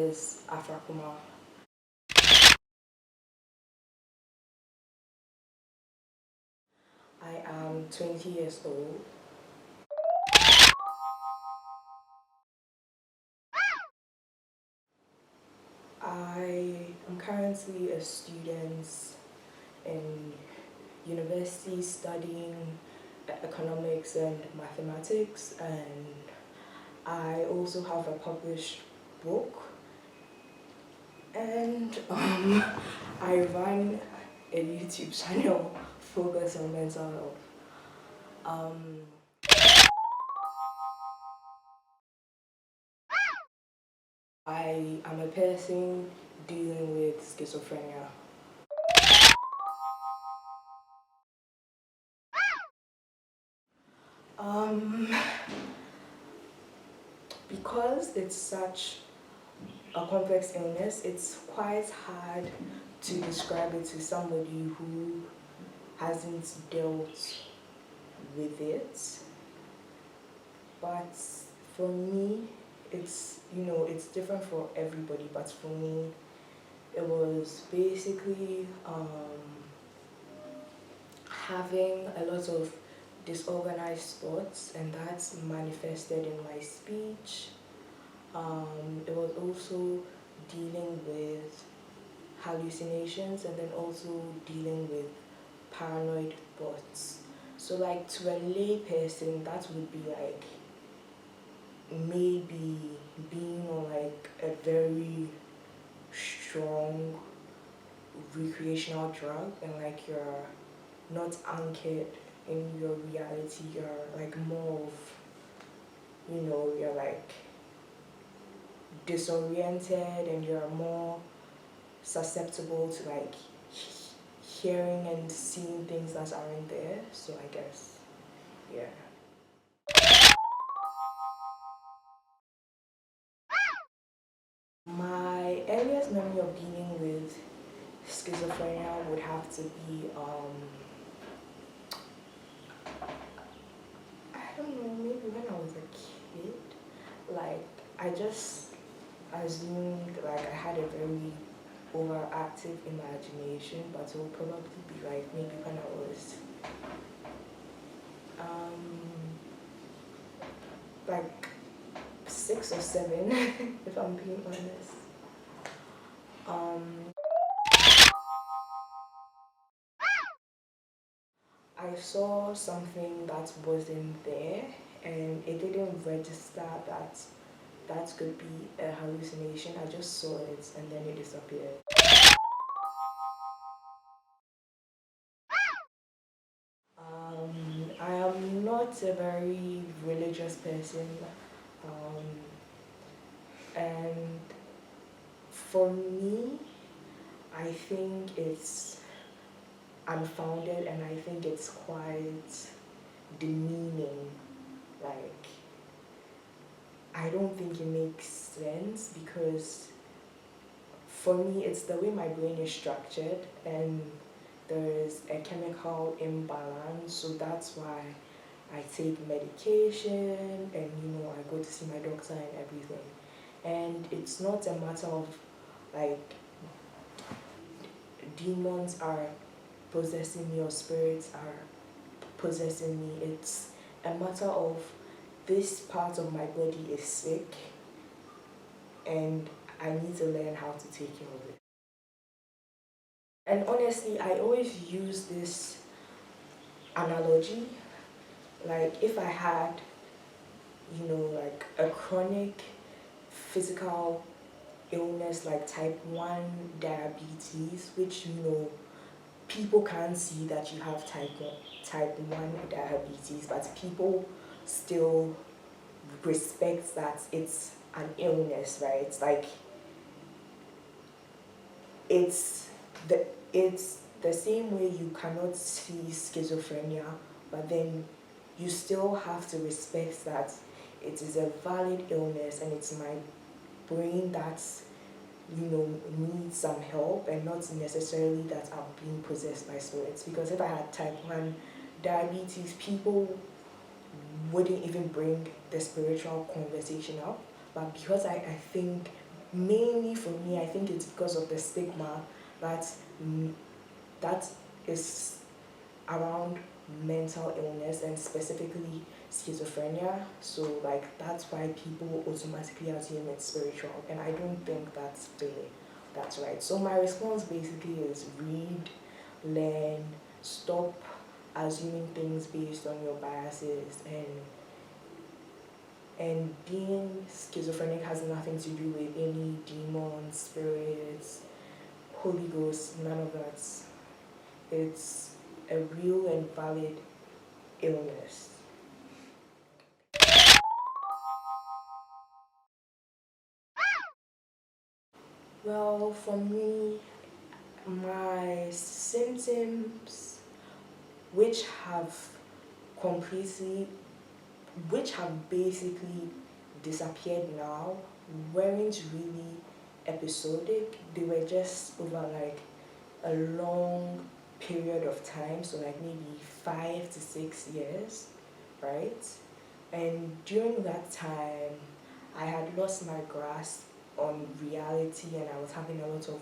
is Afrakuma. I am 20 years old. I am currently a student in university studying economics and mathematics, and I also have a published book, and I run a YouTube channel focused on mental health. I am a person dealing with schizophrenia. Because it's such a complex illness, it's quite hard to describe it to somebody who hasn't dealt with it. But for me, it's different for everybody, but for me it was basically having a lot of disorganized thoughts, and that's manifested in my speech. It was also dealing with hallucinations, and then also dealing with paranoid thoughts. So like, to a lay person, that would be like maybe being on like a very strong recreational drug, and like you're not anchored in your reality. You're like more of, you're like disoriented, and you're more susceptible to like hearing and seeing things that aren't there. So I guess, yeah. My earliest memory of dealing with schizophrenia would have to be, I don't know, maybe when I was a kid. Like, I just assumed like I had a very overactive imagination, but it will probably be like maybe when I was like 6 or 7, if I'm being honest. I saw something that wasn't there, and it didn't register that that could be a hallucination. I just saw it and then it disappeared. I am not a very religious person, and for me, I think it's unfounded, and I think it's quite demeaning. Like, I don't think it makes sense, because for me, it's the way my brain is structured, and there's a chemical imbalance, so that's why I take medication, and I go to see my doctor and everything. And it's not a matter of like demons are possessing me or spirits are possessing me. It's a matter of this part of my body is sick, and I need to learn how to take care of it. And honestly, I always use this analogy. Like, if I had, like a chronic physical illness like type 1 diabetes, which, people can't see that you have type 1 diabetes, but people still respect that it's an illness, right? It's like, it's the same way you cannot see schizophrenia, but then you still have to respect that it is a valid illness, and it's my brain that's needs some help, and not necessarily that I'm being possessed by spirits. Because if I had type 1 diabetes, people wouldn't even bring the spiritual conversation up. But because I think mainly for me, I think it's because of the stigma that that is around mental illness and specifically schizophrenia. So like that's why people automatically assume it's spiritual, and I don't think that's right. So my response basically is read, learn, stop assuming things based on your biases, and being schizophrenic has nothing to do with any demons, spirits, Holy Ghost, none of that. It's a real and valid illness. Well, for me, my symptoms, which have completely, which have basically disappeared now, weren't really episodic. They were just over like a long period of time, so like maybe 5 to 6 years, right? And during that time, I had lost my grasp on reality, and I was having a lot of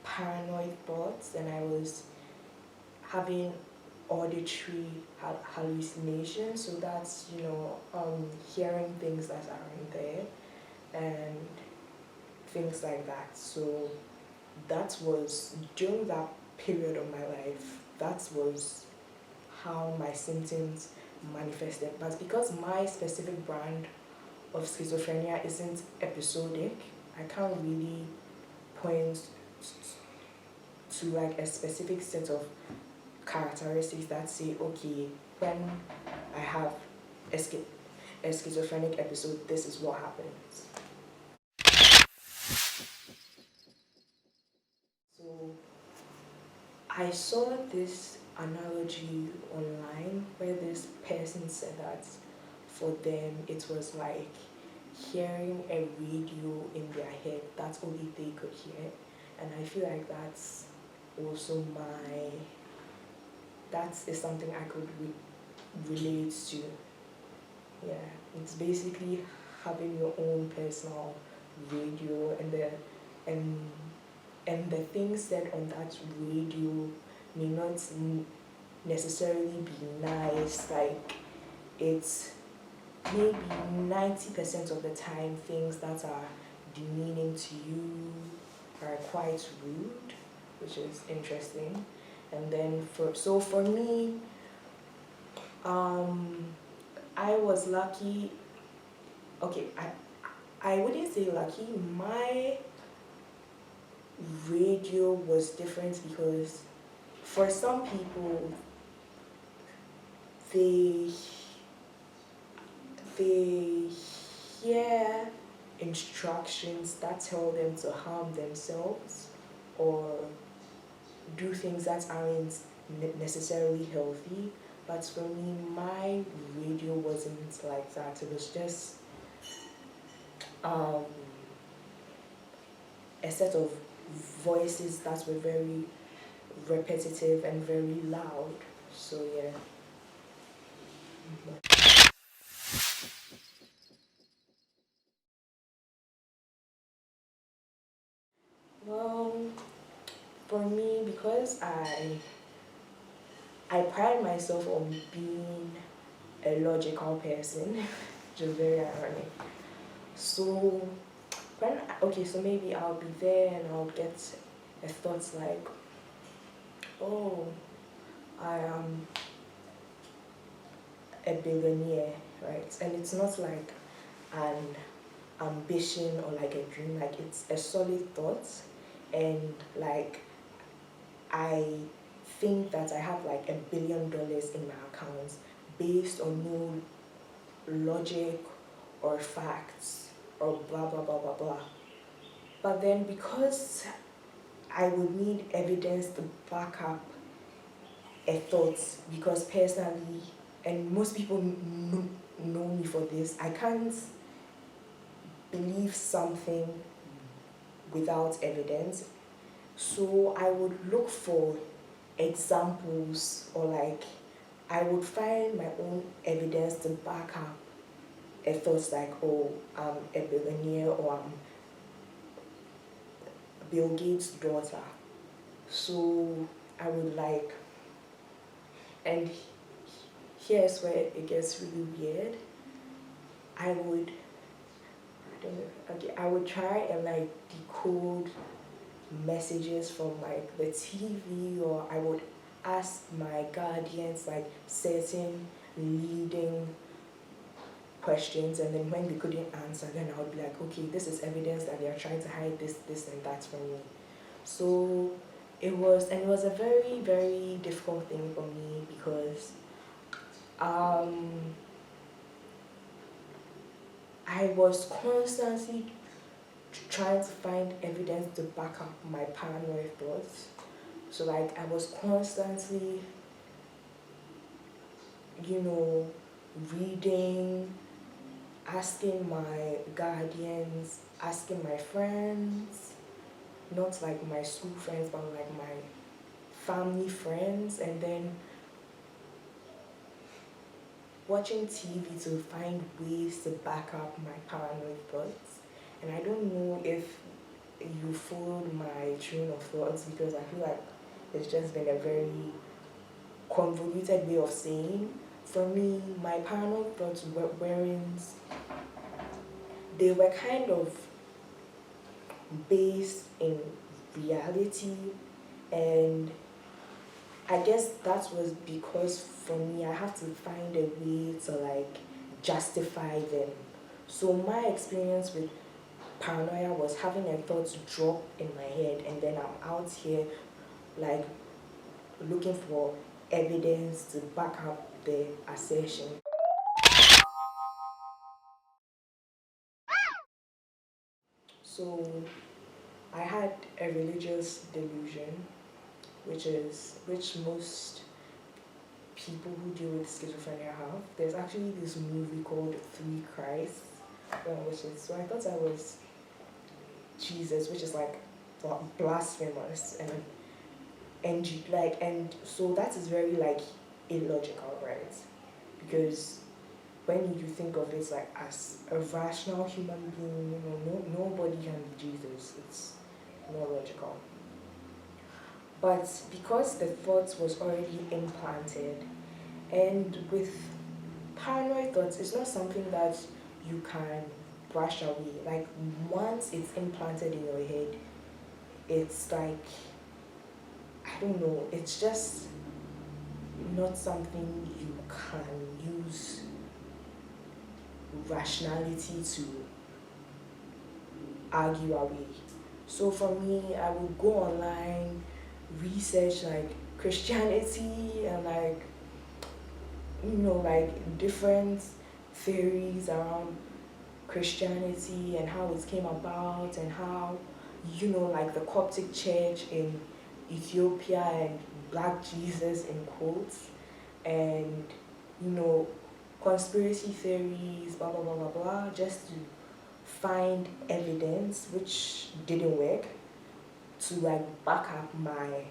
paranoid thoughts, and I was having auditory hallucinations. So that's, hearing things that aren't there and things like that. So that was during that period of my life, that was how my symptoms manifested. But because my specific brand of schizophrenia isn't episodic, I can't really point to like a specific set of characteristics that say, okay, when I have a schizophrenic episode, this is what happens. So I saw this analogy online where this person said that for them it was like hearing a radio in their head. That's only they could hear. And I feel like that's also that is something I could relate to. Yeah, it's basically having your own personal radio, and and the things said on that radio may not necessarily be nice. Like it's maybe 90% of the time things that are demeaning to you are quite rude, which is interesting. And then for me, I was lucky. Okay, I wouldn't say lucky. My radio was different because for some people they they hear instructions that tell them to harm themselves or do things that aren't necessarily healthy. But for me, my radio wasn't like that. It was just um, a set of voices that were very repetitive and very loud. So yeah. Well, for me, because I pride myself on being a logical person, which is very ironic. So so maybe I'll be there and I'll get a thought like, oh, I am a billionaire, right? And it's not like an ambition or like a dream, like it's a solid thought, and like I think that I have like $1 billion in my accounts based on no logic or facts or blah blah blah blah blah. But then because I would need evidence to back up a thought, because personally, and most people know me for this, I can't believe something without evidence. So I would look for examples, or like I would find my own evidence to back up a thought like, oh, I'm a billionaire, or Bill Gates' daughter. So I would like, and here's where it gets really weird. I would, I don't know, okay, I would try and like decode messages from like the TV, or I would ask my guardians like certain leading questions, and then when they couldn't answer, then I would be like, okay, this is evidence that they are trying to hide this and that from me. So it was a very, very difficult thing for me because um I was constantly trying to find evidence to back up my paranoid thoughts. So like I was constantly, you know, reading, asking my guardians, asking my friends, not like my school friends, but like my family friends, and then watching TV to find ways to back up my paranoid thoughts. And I don't know if you followed my train of thoughts, because I feel like it's just been a very convoluted way of saying. For me, my paranoid thoughts weren't, they were kind of based in reality, and I guess that was because for me I have to find a way to like justify them. So my experience with paranoia was having a thought drop in my head, and then I'm out here like looking for evidence to back up the assertion. So I had a religious delusion, which most people who deal with schizophrenia have. There's actually this movie called Three Christs, so I thought I was Jesus, which is like blasphemous, and so that is very like illogical, right? Because when you think of it like as a rational human being, nobody can be Jesus. It's not logical. But because the thought was already implanted, and with paranoid thoughts, it's not something that you can brush away. Like once it's implanted in your head, it's like, I don't know, it's just not something you can use rationality to argue away. So for me, I would go online, research like Christianity and like, like different theories around Christianity and how it came about, and how, like the Coptic church in Ethiopia and Black Jesus in quotes, and, you know, conspiracy theories, blah, blah, blah, blah, blah, just to find evidence, which didn't work, to like back up my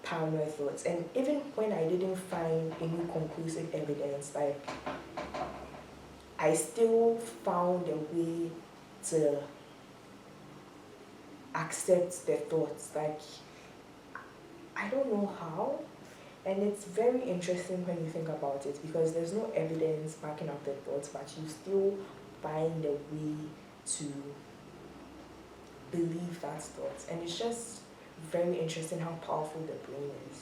paranoid thoughts. And even when I didn't find any conclusive evidence, like I still found a way to accept the thoughts. Like I don't know how. And it's very interesting when you think about it, because there's no evidence backing up the thoughts, but you still find a way to believe that thought. And it's just very interesting how powerful the brain is.